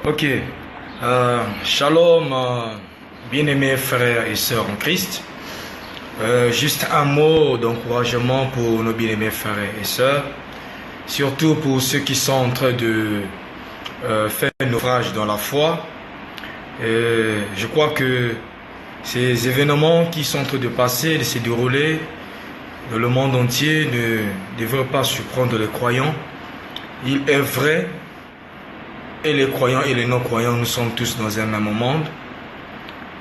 Ok. Shalom, bien-aimés frères et sœurs en Christ. Juste un mot d'encouragement pour nos bien-aimés frères et sœurs, surtout pour ceux qui sont en train de faire un naufrage dans la foi. Je crois que ces événements qui sont en train de passer, de se dérouler dans le monde entier ne devraient pas surprendre les croyants. Il est vrai, et les croyants et les non-croyants, nous sommes tous dans un même monde,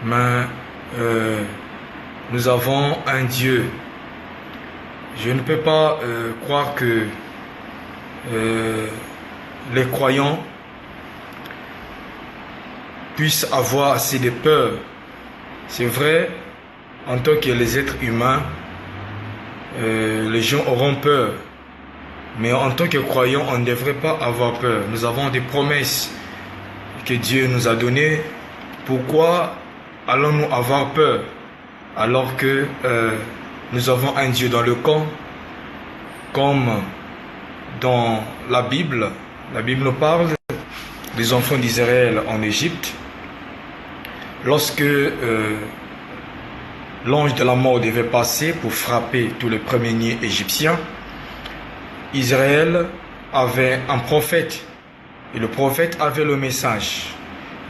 mais nous avons un Dieu. Je ne peux pas croire que les croyants puissent avoir assez de peur. C'est vrai, en tant que les êtres humains, les gens auront peur. Mais en tant que croyants, on ne devrait pas avoir peur. Nous avons des promesses que Dieu nous a données. Pourquoi allons-nous avoir peur alors que nous avons un Dieu dans le camp, comme dans la Bible nous parle des enfants d'Israël en Égypte. Lorsque l'ange de la mort devait passer pour frapper tous les premiers-nés égyptiens, Israël avait un prophète et le prophète avait le message.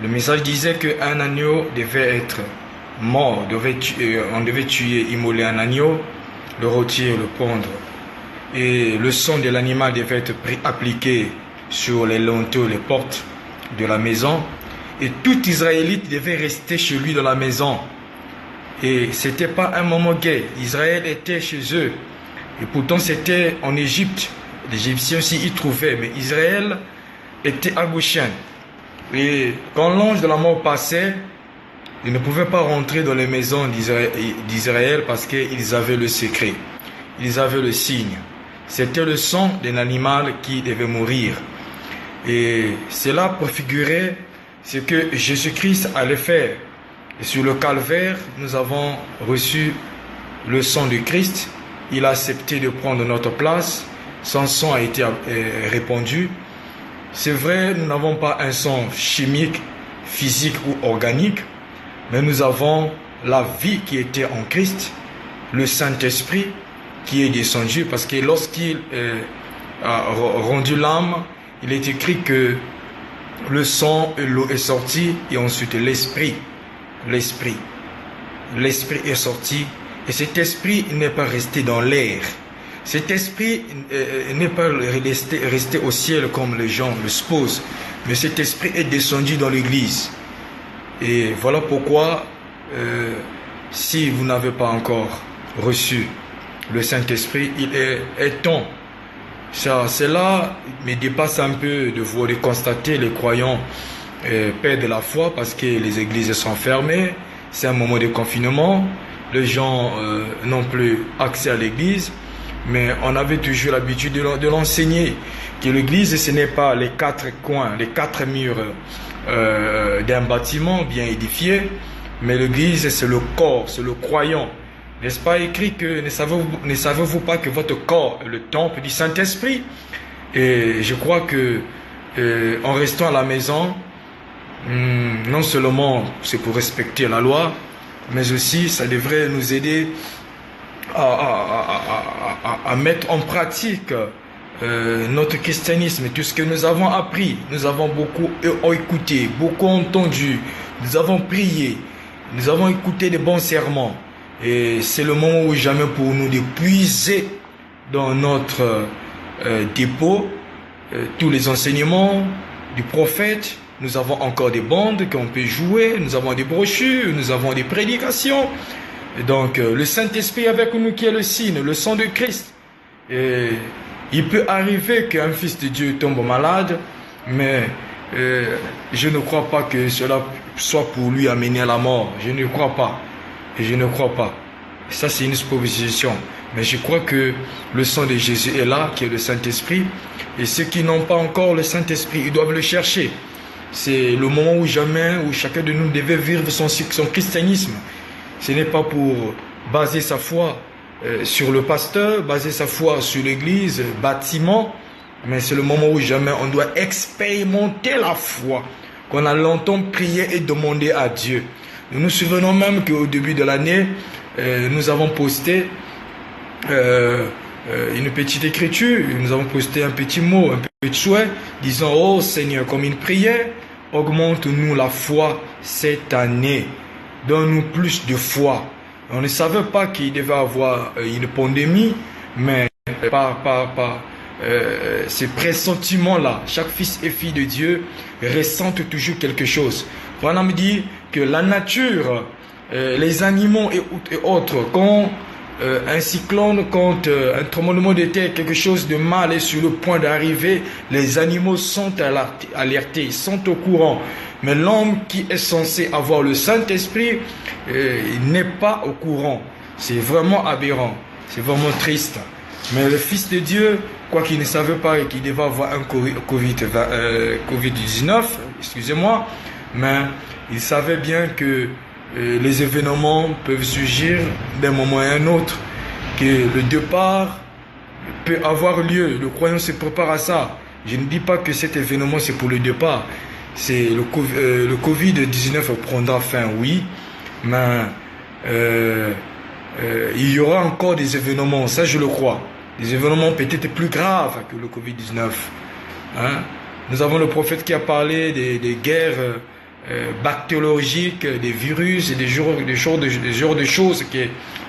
Le message disait qu'un agneau devait être mort, on devait tuer, immoler un agneau, le rôtir, le pondre. Et le sang de l'animal devait être appliqué sur les linteaux, les portes de la maison. Et tout Israélite devait rester chez lui dans la maison. Et ce n'était pas un moment gai. Israël était chez eux. Et pourtant c'était en Égypte. Les Égyptiens aussi y trouvaient. Mais Israël était à Goshen. Et quand l'ange de la mort passait, ils ne pouvaient pas rentrer dans les maisons d'Israël parce qu'ils avaient le secret. Ils avaient le signe. C'était le sang d'un animal qui devait mourir. Et cela préfigurait ce que Jésus-Christ allait faire. Et sur le calvaire, nous avons reçu le sang de Christ. Il a accepté de prendre notre place. Son sang a été répandu. C'est vrai, nous n'avons pas un sang chimique, physique ou organique, mais nous avons la vie qui était en Christ, le Saint-Esprit qui est descendu, parce que lorsqu'il a rendu l'âme, il est écrit que le sang et l'eau est sorti, et ensuite l'Esprit est sorti, et cet Esprit n'est pas resté dans l'air. Cet esprit n'est pas resté au ciel comme les gens le supposent, mais cet esprit est descendu dans l'église. Et voilà pourquoi, si vous n'avez pas encore reçu le Saint-Esprit, il est temps. Cela me dépasse un peu de constater les croyants perdent la foi parce que les églises sont fermées. C'est un moment de confinement. Les gens n'ont plus accès à l'église. Mais on avait toujours l'habitude de l'enseigner, que l'église, ce n'est pas les quatre coins, les quatre murs d'un bâtiment bien édifié, mais l'église, c'est le corps, c'est le croyant. N'est-ce pas écrit que ne savez-vous pas que votre corps est le temple du Saint-Esprit? Et je crois que en restant à la maison, non seulement c'est pour respecter la loi, mais aussi ça devrait nous aider à mettre en pratique notre christianisme, tout ce que nous avons appris. Nous avons beaucoup écouté, beaucoup entendu, nous avons prié, nous avons écouté des bons sermons. Et c'est le moment ou jamais pour nous de puiser dans notre dépôt tous les enseignements du prophète. Nous avons encore des bandes qu'on peut jouer, nous avons des brochures, nous avons des prédications. Et donc, le Saint-Esprit avec nous qui est le signe, le sang de Christ. Et il peut arriver qu'un fils de Dieu tombe malade, mais je ne crois pas que cela soit pour lui amener à la mort. Je ne crois pas. Et je ne crois pas. Ça, c'est une supposition. Mais je crois que le sang de Jésus est là, qui est le Saint-Esprit. Et ceux qui n'ont pas encore le Saint-Esprit, ils doivent le chercher. C'est le moment où jamais, où chacun de nous devait vivre son christianisme. Ce n'est pas pour baser sa foi sur le pasteur, baser sa foi sur l'église, bâtiment, mais c'est le moment où jamais on doit expérimenter la foi qu'on a longtemps prié et demandé à Dieu. Nous nous souvenons même qu'au début de l'année, nous avons posté une petite écriture, nous avons posté un petit mot, un petit souhait, disant: oh Seigneur, comme une prière, augmente-nous la foi cette année, donne-nous plus de foi. On ne savait pas qu'il devait y avoir une pandémie, mais par ces pressentiments-là, chaque fils et fille de Dieu ressentent toujours quelque chose. Voilà me dit que la nature, les animaux et autres, quand un cyclone, quand un tremblement de terre, quelque chose de mal est sur le point d'arriver, les animaux sont alertés, sont au courant. Mais l'homme qui est censé avoir le Saint-Esprit n'est pas au courant. C'est vraiment aberrant, c'est vraiment triste. Mais le Fils de Dieu, quoi qu'il ne savait pas qu'il devait avoir un Covid-19, excusez-moi, mais il savait bien que les événements peuvent surgir d'un moment à un autre, que le départ peut avoir lieu. Le croyant se prépare à ça. Je ne dis pas que cet événement c'est pour le départ. C'est le Covid-19 prendra fin, oui, mais il y aura encore des événements, ça je le crois. Des événements peut-être plus graves que le Covid-19. Hein? Nous avons le prophète qui a parlé des guerres bactériologiques, des virus et des genres de choses que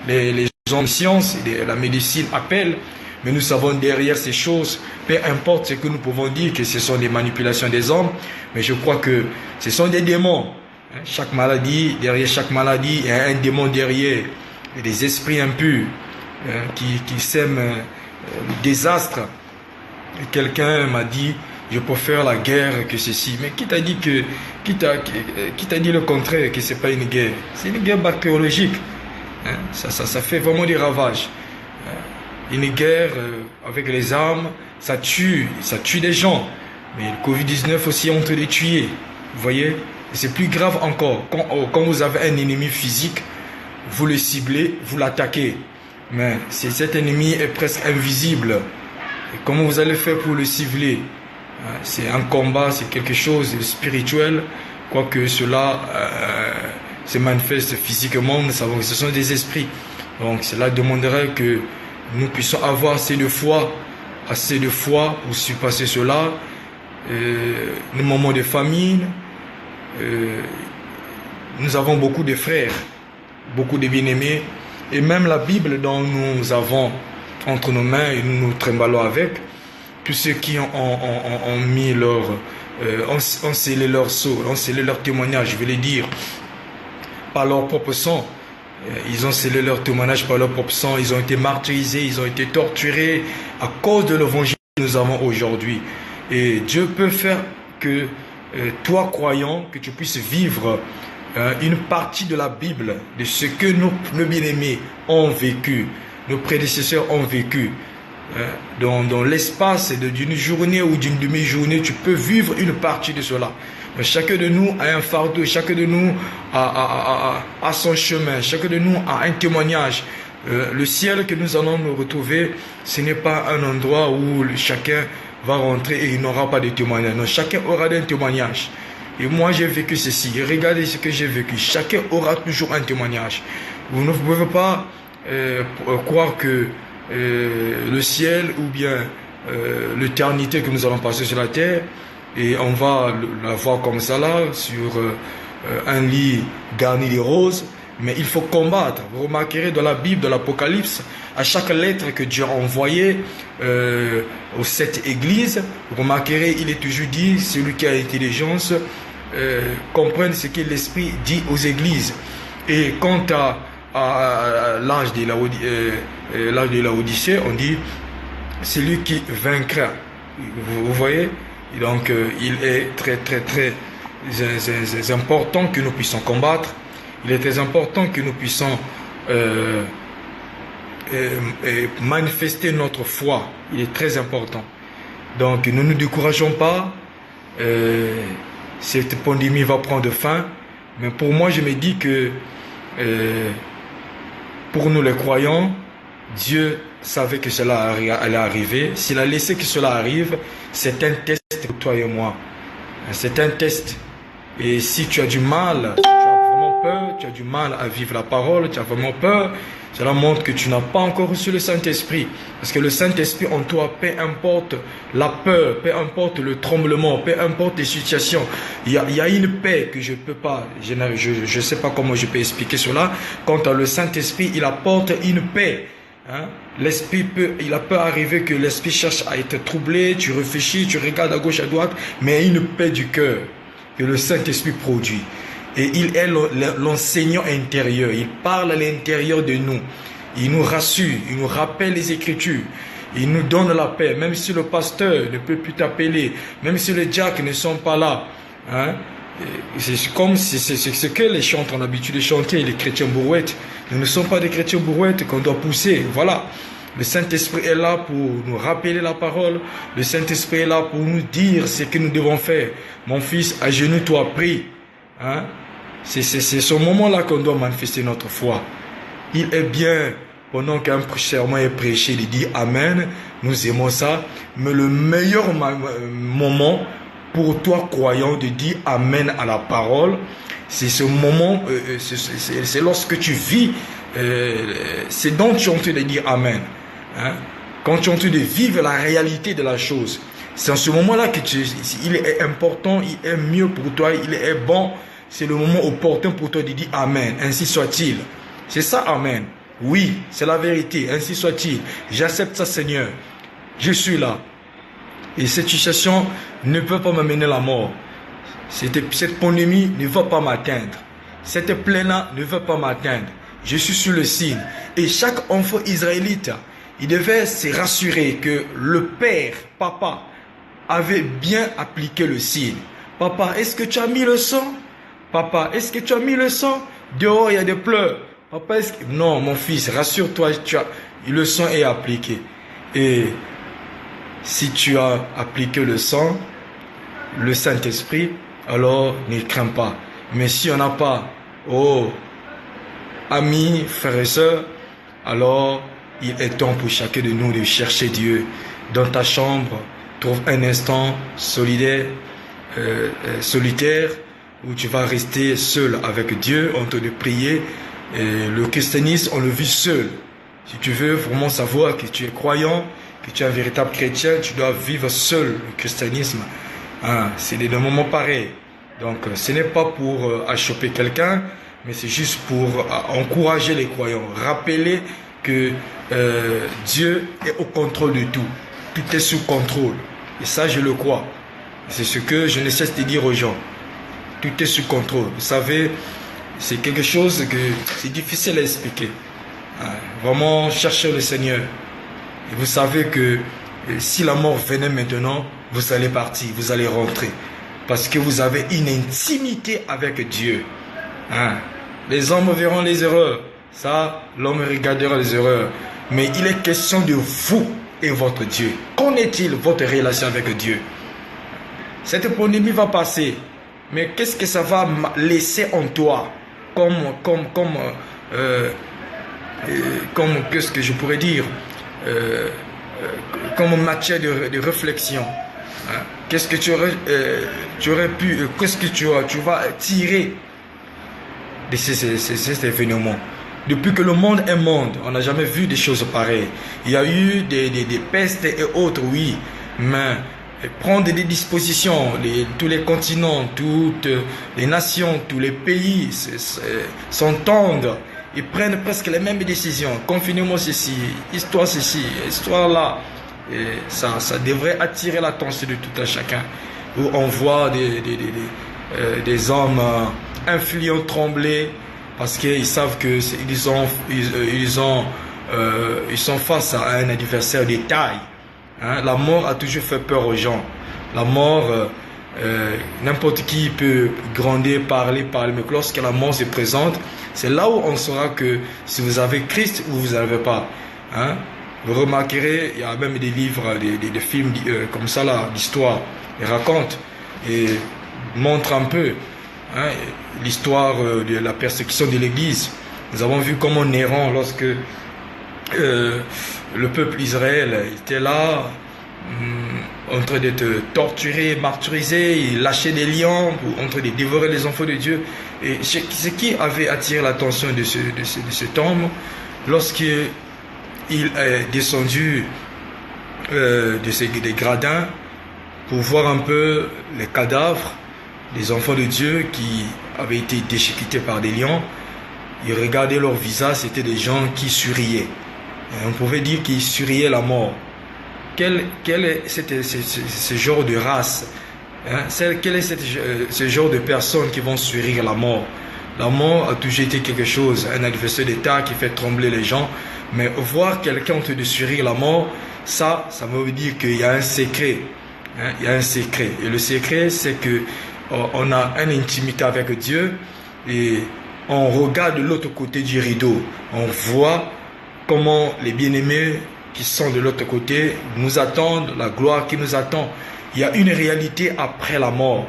les hommes de science et la médecine appellent. Mais nous savons derrière ces choses, peu importe ce que nous pouvons dire, que ce sont des manipulations des hommes, mais je crois que ce sont des démons. Chaque maladie, derrière chaque maladie, il y a un démon derrière, des esprits impurs qui sèment le désastre. Et quelqu'un m'a dit: je préfère la guerre que ceci. Mais qui t'a dit le contraire, que c'est pas une guerre? C'est une guerre bactériologique. Ça fait vraiment des ravages. Une guerre avec les armes, ça tue des gens. Mais le Covid-19 aussi est en train de tuer. Vous voyez? Et c'est plus grave encore. Quand vous avez un ennemi physique, vous le ciblez, vous l'attaquez. Mais cet ennemi est presque invisible. Et comment vous allez faire pour le cibler? C'est un combat, c'est quelque chose de spirituel. Quoique cela se manifeste physiquement, nous savons que ce sont des esprits. Donc cela demanderait que nous puissions avoir assez de foi pour surpasser cela. Les moments de famine, nous avons beaucoup de frères, beaucoup de bien-aimés, et même la Bible dont nous avons entre nos mains et nous nous trimballons avec, tous ceux qui ont mis ont scellé leur sceau, ont scellé leur témoignage, je vais le dire, par leur propre sang. Ils ont scellé leur témoignage par leur propre sang, ils ont été martyrisés, ils ont été torturés à cause de l'évangile que nous avons aujourd'hui. Et Dieu peut faire que toi, croyant, que tu puisses vivre une partie de la Bible, de ce que nos bien-aimés ont vécu, nos prédécesseurs ont vécu. Dans l'espace d'une journée ou d'une demi-journée, tu peux vivre une partie de cela. Mais chacun de nous a un fardeau, chacun de nous a son chemin, chacun de nous a un témoignage. Le ciel que nous allons nous retrouver, ce n'est pas un endroit où chacun va rentrer et il n'aura pas de témoignage. Non, chacun aura un témoignage. Et moi j'ai vécu ceci, et regardez ce que j'ai vécu. Chacun aura toujours un témoignage. Vous ne pouvez pas croire que le ciel ou bien l'éternité que nous allons passer sur la terre, et on va la voir comme ça là, sur un lit garni de roses, mais il faut combattre. Vous remarquerez dans la Bible, dans l'Apocalypse, à chaque lettre que Dieu a envoyée aux 7 églises, vous remarquerez, il est toujours dit, celui qui a l'intelligence comprenne ce que l'Esprit dit aux églises. Et quant à l'âge de l'Odyssée, on dit celui qui vaincra. Vous voyez? Et donc il est très important que nous puissions combattre. Il est très important que nous puissions manifester notre foi. Il est très important. Donc ne nous décourageons pas. Cette pandémie va prendre fin. Mais pour moi, je me dis que pour nous les croyants, Dieu savait que cela allait arriver. S'il a laissé que cela arrive, c'est un test pour toi et moi. C'est un test. Et si tu as du mal, si tu as vraiment peur, tu as du mal à vivre la parole, tu as vraiment peur, cela montre que tu n'as pas encore reçu le Saint-Esprit. Parce que le Saint-Esprit en toi, peu importe la peur, peu importe le tremblement, peu importe les situations, il y a une paix que je ne peux pas, je sais pas comment je peux expliquer cela. Quant à le Saint-Esprit, il apporte une paix. Hein? L'esprit il peut arriver que l'esprit cherche à être troublé, tu réfléchis, tu regardes à gauche, à droite, mais une paix du cœur que le Saint-Esprit produit. Et il est l'enseignant intérieur. Il parle à l'intérieur de nous. Il nous rassure, il nous rappelle les Écritures. Il nous donne la paix. Même si le pasteur ne peut plus t'appeler, même si les diacres ne sont pas là. Hein? C'est comme c'est ce que les chantres ont l'habitude de chanter, les chrétiens bourrouettes. Nous ne sommes pas des chrétiens bourrouettes qu'on doit pousser. Voilà. Le Saint-Esprit est là pour nous rappeler la parole. Le Saint-Esprit est là pour nous dire ce que nous devons faire. Mon fils, agenouille-toi, prie. Hein? C'est ce moment-là qu'on doit manifester notre foi. Il est bien, pendant qu'un serment est prêché, de dire Amen. Nous aimons ça. Mais le meilleur moment pour toi, croyant, de dire Amen à la parole, c'est ce moment, c'est lorsque tu vis, c'est dont tu es en train de dire Amen. Hein? Quand tu es en train de vivre la réalité de la chose, c'est en ce moment-là que il est important, il est mieux pour toi, il est bon. C'est le moment opportun pour toi de dire Amen, ainsi soit-il. C'est ça, Amen. Oui, c'est la vérité, ainsi soit-il. J'accepte ça, Seigneur. Je suis là. Et cette situation ne peut pas m'amener la mort. Cette pandémie ne va pas m'atteindre. Cette plaie-là ne va pas m'atteindre. Je suis sur le signe. Et chaque enfant israélite, il devait se rassurer que le père, papa, avait bien appliqué le signe. Papa, est-ce que tu as mis le sang? Papa, est-ce que tu as mis le sang? Dehors, il y a des pleurs. Papa, est-ce que... Non, mon fils, rassure-toi, le sang est appliqué. Et si tu as appliqué le sang, le Saint-Esprit, alors ne crains pas. Mais si on n'a pas, oh, amis, frères et sœurs, alors il est temps pour chacun de nous de chercher Dieu. Dans ta chambre, trouve un instant solitaire, où tu vas rester seul avec Dieu en train de prier. Et le christianisme, on le vit seul. Si tu veux vraiment savoir que tu es croyant, que tu es un véritable chrétien, tu dois vivre seul le christianisme. Hein, c'est des moments pareils. Donc ce n'est pas pour achoper quelqu'un, mais c'est juste pour encourager les croyants. Rappeler que Dieu est au contrôle de tout. Tout est sous contrôle. Et ça, je le crois. C'est ce que je ne cesse de dire aux gens. Tout est sous contrôle. Vous savez, c'est quelque chose que c'est difficile à expliquer. Vraiment, cherchez le Seigneur. Et vous savez que si la mort venait maintenant, vous allez partir, vous allez rentrer. Parce que vous avez une intimité avec Dieu. Les hommes verront les erreurs. Ça, l'homme regardera les erreurs. Mais il est question de vous et votre Dieu. Qu'en est-il votre relation avec Dieu? Cette pandémie va passer. Mais qu'est-ce que ça va laisser en toi qu'est-ce que je pourrais dire, comme matière de réflexion. Qu'est-ce que tu aurais pu, qu'est-ce que tu vas tirer de ces événements? Depuis que le monde est monde, on n'a jamais vu des choses pareilles. Il y a eu des pestes et autres, oui, mais prendre des dispositions, tous les continents, toutes les nations, tous les pays s'entendent et prennent presque les mêmes décisions. Confinement ceci, histoire ceci, histoire là. Et ça devrait attirer l'attention de tout un chacun. Où on voit des hommes influents trembler parce qu'ils savent que ils sont face à un adversaire de taille. La mort a toujours fait peur aux gens. La mort, n'importe qui peut grandir, parler, mais lorsque la mort se présente, c'est là où on saura que si vous avez Christ ou vous n'avez pas. Vous remarquerez, il y a même des livres, des films comme ça là, d'histoire, ils racontent et montrent un peu l'histoire de la persécution de l'Église. Nous avons vu comment Néron, lorsque le peuple Israël était là, en train d'être torturés, martyrisés, ils lâchaient des lions, en train de dévorer les enfants de Dieu. Et ce qui avait attiré l'attention de cet homme, lorsqu'il est descendu des gradins pour voir un peu les cadavres des enfants de Dieu qui avaient été déchiquetés par des lions, il regardait leur visage, c'était des gens qui souriaient. Et on pouvait dire qu'ils souriaient la mort. Quel est ce genre de race, hein? Quel est ce genre de personnes qui vont sourire la mort? La mort a toujours été quelque chose, un adversaire d'État qui fait trembler les gens. Mais voir quelqu'un en train de sourire la mort, ça veut dire qu'il y a un secret. Hein? Il y a un secret. Et le secret, c'est que on a une intimité avec Dieu et on regarde de l'autre côté du rideau. On voit comment les bien-aimés qui sont de l'autre côté nous attendent, la gloire qui nous attend. Il y a une réalité après la mort.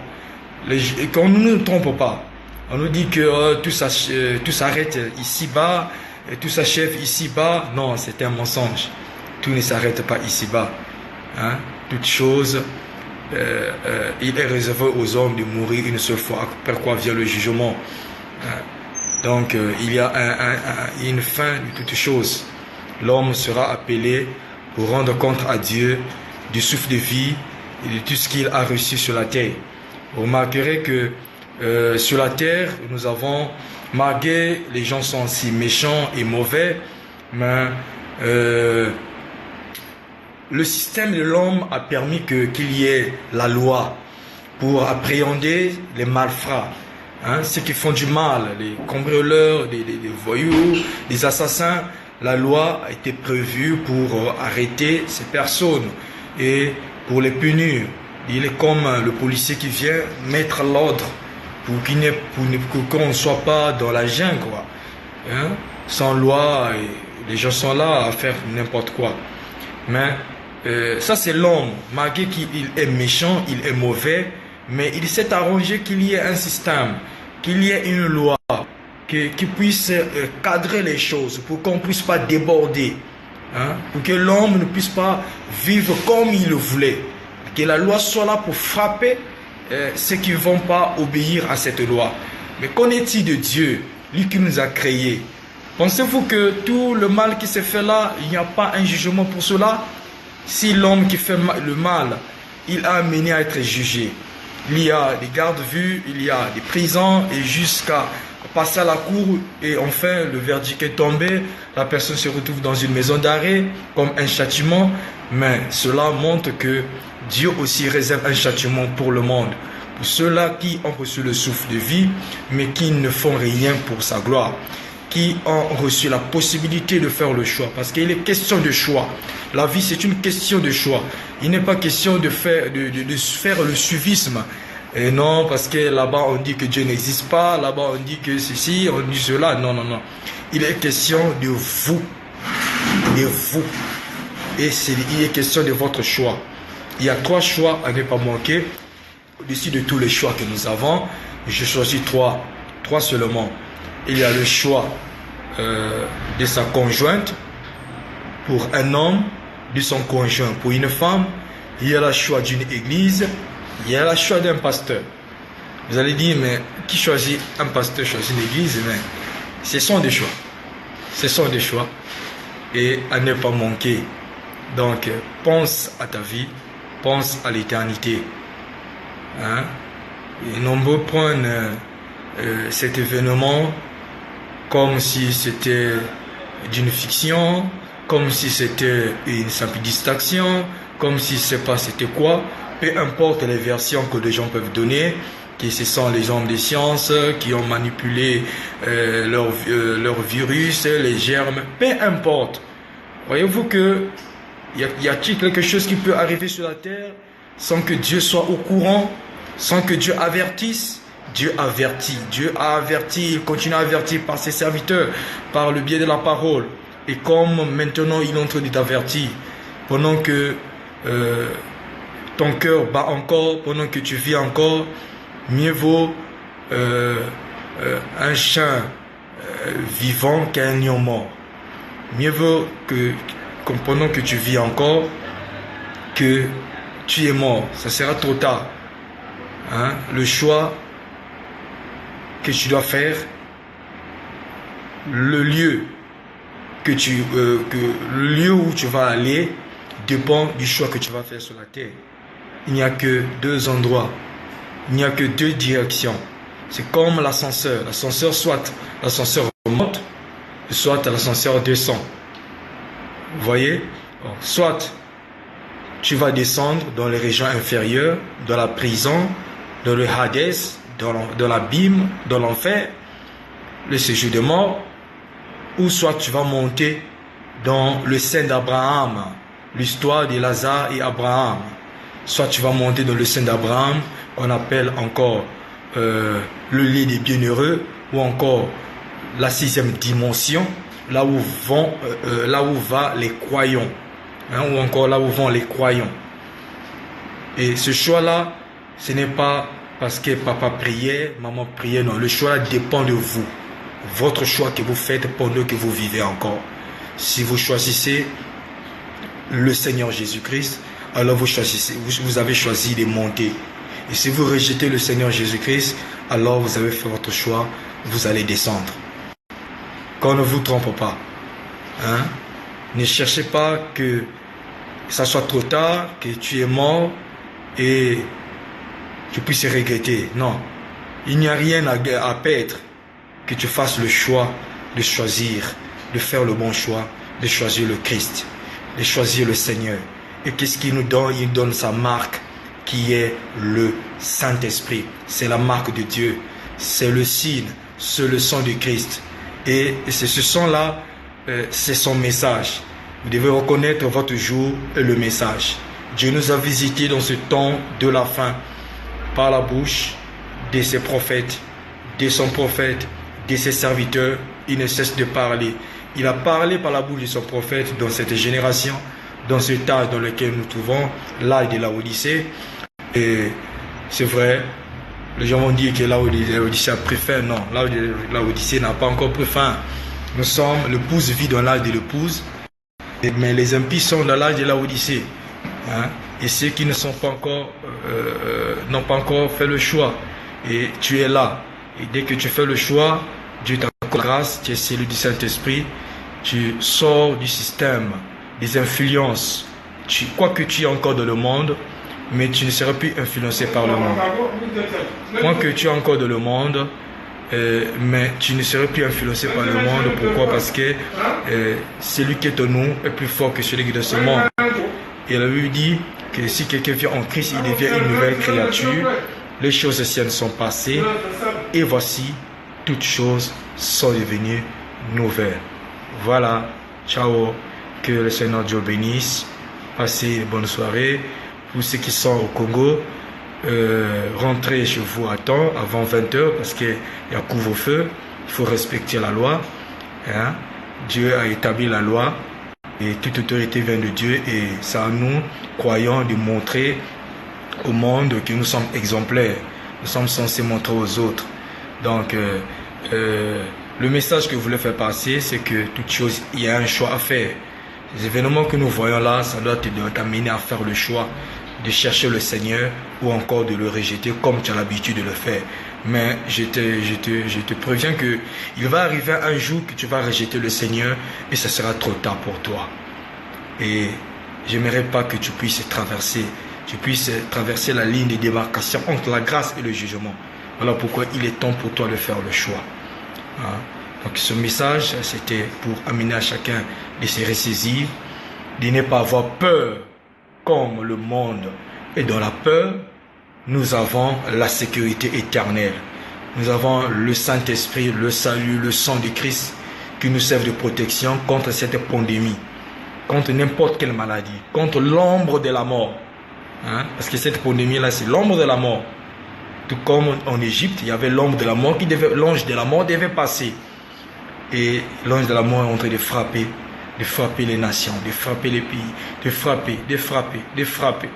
Et qu'on ne nous trompe pas. On nous dit que tout s'arrête ici-bas, tout s'achève ici-bas. Non, c'est un mensonge. Tout ne s'arrête pas ici-bas. Hein? Toute chose, il est réservé aux hommes de mourir une seule fois, après quoi vient le jugement. Hein? Donc, il y a une fin de toute chose. L'homme sera appelé pour rendre compte à Dieu du souffle de vie et de tout ce qu'il a reçu sur la terre. Vous remarquerez que sur la terre, nous avons, malgré les gens sont si méchants et mauvais, mais le système de l'homme a permis qu'il y ait la loi pour appréhender les malfrats. Hein, ceux qui font du mal, les cambrioleurs, des voyous, des assassins. La loi a été prévue pour arrêter ces personnes et pour les punir. Il est comme le policier qui vient mettre l'ordre pour qu'on ne soit pas dans la jungle, quoi. Hein? Sans loi, les gens sont là à faire n'importe quoi. Mais ça c'est l'homme, malgré qu'il est méchant, il est mauvais, mais il s'est arrangé qu'il y ait un système, qu'il y ait une loi qui puisse cadrer les choses pour qu'on ne puisse pas déborder, hein? Pour que l'homme ne puisse pas vivre comme il le voulait, que la loi soit là pour frapper ceux qui ne vont pas obéir à cette loi. Mais qu'en est-il de Dieu, lui qui nous a créés? Pensez-vous que tout le mal qui s'est fait là, il n'y a pas un jugement pour cela? Si l'homme qui fait le mal, il a amené à être jugé, il y a des gardes-vues, il y a des prisons et jusqu'à passer à la cour et enfin le verdict est tombé, la personne se retrouve dans une maison d'arrêt comme un châtiment, mais cela montre que Dieu aussi réserve un châtiment pour le monde, pour ceux-là qui ont reçu le souffle de vie mais qui ne font rien pour sa gloire, qui ont reçu la possibilité de faire le choix, parce qu'il est question de choix. La vie c'est une question de choix. Il n'est pas question de faire le suivisme. Et non, parce que là-bas on dit que Dieu n'existe pas, là-bas on dit que ceci, on dit cela. Non, non, non. Il est question de vous. De vous. Et il est question de votre choix. Il y a 3 choix à ne pas manquer. Au-dessus de tous les choix que nous avons, je choisis 3 seulement. Il y a le choix de sa conjointe pour un homme, de son conjoint pour une femme. Il y a le choix d'une église. Il y a le choix d'un pasteur. Vous allez dire, mais qui choisit un pasteur, choisit une église? Mais ce sont des choix. Ce sont des choix. Et à ne pas manquer. Donc, pense à ta vie. Pense à l'éternité. Hein? Et nombreux prennent cet événement comme si c'était d'une fiction, comme si c'était une simple distraction, comme si c'est pas c'était quoi. Peu importe les versions que les gens peuvent donner, que ce sont les hommes des sciences qui ont manipulé leur virus, les germes, peu importe. Voyez-vous que y a-t-il quelque chose qui peut arriver sur la terre sans que Dieu soit au courant, sans que Dieu avertisse? Dieu avertit, Dieu a averti, il continue à avertir par ses serviteurs, par le biais de la parole. Et comme maintenant il est en train de t'avertir, pendant que ton cœur bat encore, pendant que tu vis encore, mieux vaut un chien vivant qu'un lion mort. Mieux vaut que pendant que tu vis encore, que tu es mort, ça sera trop tard. Hein? Le choix que tu dois faire, le lieu le lieu où tu vas aller dépend du choix que tu vas faire sur la terre. Il n'y a que deux endroits, il n'y a que deux directions. C'est comme l'ascenseur. L'ascenseur, soit l'ascenseur monte, soit l'ascenseur descend. Vous voyez? Soit tu vas descendre dans les régions inférieures, dans la prison, dans le Hadès, dans l'abîme, dans l'enfer, le séjour de mort, ou soit tu vas monter dans le sein d'Abraham, l'histoire de Lazare et Abraham. Soit tu vas monter dans le sein d'Abraham, on appelle encore le lit des bienheureux, ou encore la sixième dimension, là où vont les croyants, hein, ou encore là où vont les croyants. Et ce choix-là, ce n'est pas parce que papa priait, maman priait, non. Le choix dépend de vous. Votre choix que vous faites pendant que vous vivez encore. Si vous choisissez le Seigneur Jésus-Christ, alors vous avez choisi de monter. Et si vous rejetez le Seigneur Jésus-Christ, alors vous avez fait votre choix, vous allez descendre. Qu'on ne vous trompe pas. Hein? Ne cherchez pas que ça soit trop tard, que tu es mort et tu puisses regretter. Non, il n'y a rien à perdre. Que tu fasses le choix de choisir, de faire le bon choix, de choisir le Christ, de choisir le Seigneur. Et qu'est-ce qu'il nous donne? Il donne sa marque qui est le Saint-Esprit. C'est la marque de Dieu. C'est le signe, c'est le sang de Christ. Et c'est ce sang-là, c'est son message. Vous devez reconnaître votre jour et le message. Dieu nous a visités dans ce temps de la fin par la bouche de ses prophètes, de son prophète, de ses serviteurs. Il ne cesse de parler. Il a parlé par la bouche de son prophète dans cette génération, dans cet âge dans lequel nous trouvons, l'âge de la Odyssée. Et c'est vrai, les gens vont dire que la Odyssée a pris fin. Non, la Odyssée n'a pas encore pris fin. Nous sommes, l'épouse vit dans l'âge de l'épouse, mais les impies sont dans l'âge de la Odyssée. Hein? Et ceux qui ne sont pas encore, n'ont pas encore fait le choix. Et tu es là. Et dès que tu fais le choix, Dieu t'accorde la grâce, tu es scellé du Saint-Esprit, tu sors du système, des influences. Quoi que tu es encore dans le monde, mais tu ne seras plus influencé par le monde. Quoi que tu es encore dans le monde, mais tu ne seras plus influencé par le monde. Pourquoi? Parce que celui qui est en nous est plus fort que celui qui est dans ce monde. Et la Bible dit que si quelqu'un vient en Christ, il devient une nouvelle créature. Les choses anciennes sont passées et voici, toutes choses sont devenues nouvelles. Voilà, ciao, que le Seigneur Dieu bénisse. Passez une bonne soirée. Pour ceux qui sont au Congo, rentrez chez vous à temps, avant 20h, parce qu'il y a couvre-feu. Il faut respecter la loi. Hein? Dieu a établi la loi et toute autorité vient de Dieu, et c'est à nous, croyants, de montrer au monde que nous sommes exemplaires. Nous sommes censés montrer aux autres. Donc, le message que je voulais faire passer, c'est que toute chose, il y a un choix à faire. Les événements que nous voyons là, ça doit t'amener à faire le choix de chercher le Seigneur ou encore de le rejeter comme tu as l'habitude de le faire. Mais je te préviens que il va arriver un jour que tu vas rejeter le Seigneur et ça sera trop tard pour toi. Et j'aimerais pas que tu puisses traverser la ligne de démarcation entre la grâce et le jugement. Voilà pourquoi il est temps pour toi de faire le choix. Hein? Donc ce message, c'était pour amener à chacun de se ressaisir, de ne pas avoir peur comme le monde est dans la peur. Nous avons la sécurité éternelle. Nous avons le Saint-Esprit, le salut, le sang de Christ qui nous servent de protection contre cette pandémie, contre n'importe quelle maladie, contre l'ombre de la mort. Hein? Parce que cette pandémie-là, c'est l'ombre de la mort. Tout comme en Égypte, il y avait l'ombre de la mort l'ange de la mort devait passer. Et l'ange de la mort est en train de frapper les nations, de frapper les pays, de frapper.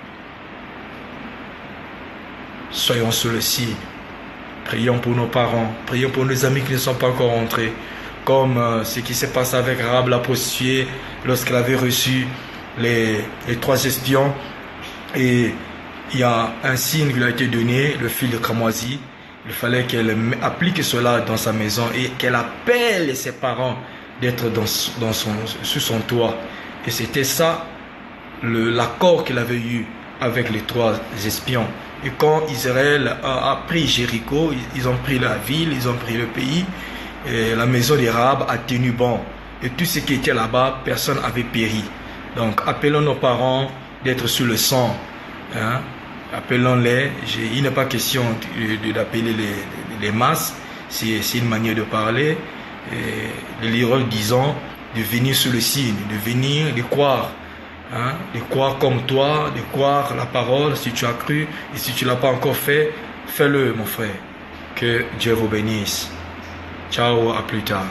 Soyons sous le signe. Prions pour nos parents, prions pour nos amis qui ne sont pas encore rentrés. Comme ce qui s'est passé avec Rahab la prostituée lorsqu'elle avait reçu les 3 espions Et il y a un signe qui lui a été donné, le fil de cramoisi. Il fallait qu'elle applique cela dans sa maison et qu'elle appelle ses parents d'être sous son toit. Et c'était ça l'accord qu'il avait eu avec les 3 espions. Et quand Israël a pris Jéricho, ils ont pris la ville, ils ont pris le pays, et la maison des Rahab a tenu bon. Et tout ce qui était là-bas, personne n'avait péri. Donc appelons nos parents d'être sous le sang. Hein? Appelons-les. Il n'est pas question d'appeler les masses. C'est une manière de parler. Et les livres disant de venir sous le signe, de venir, de croire. Hein? De croire comme toi, de croire la parole. Si tu as cru et si tu ne l'as pas encore fait, fais-le mon frère. Que Dieu vous bénisse. Ciao, à plus tard.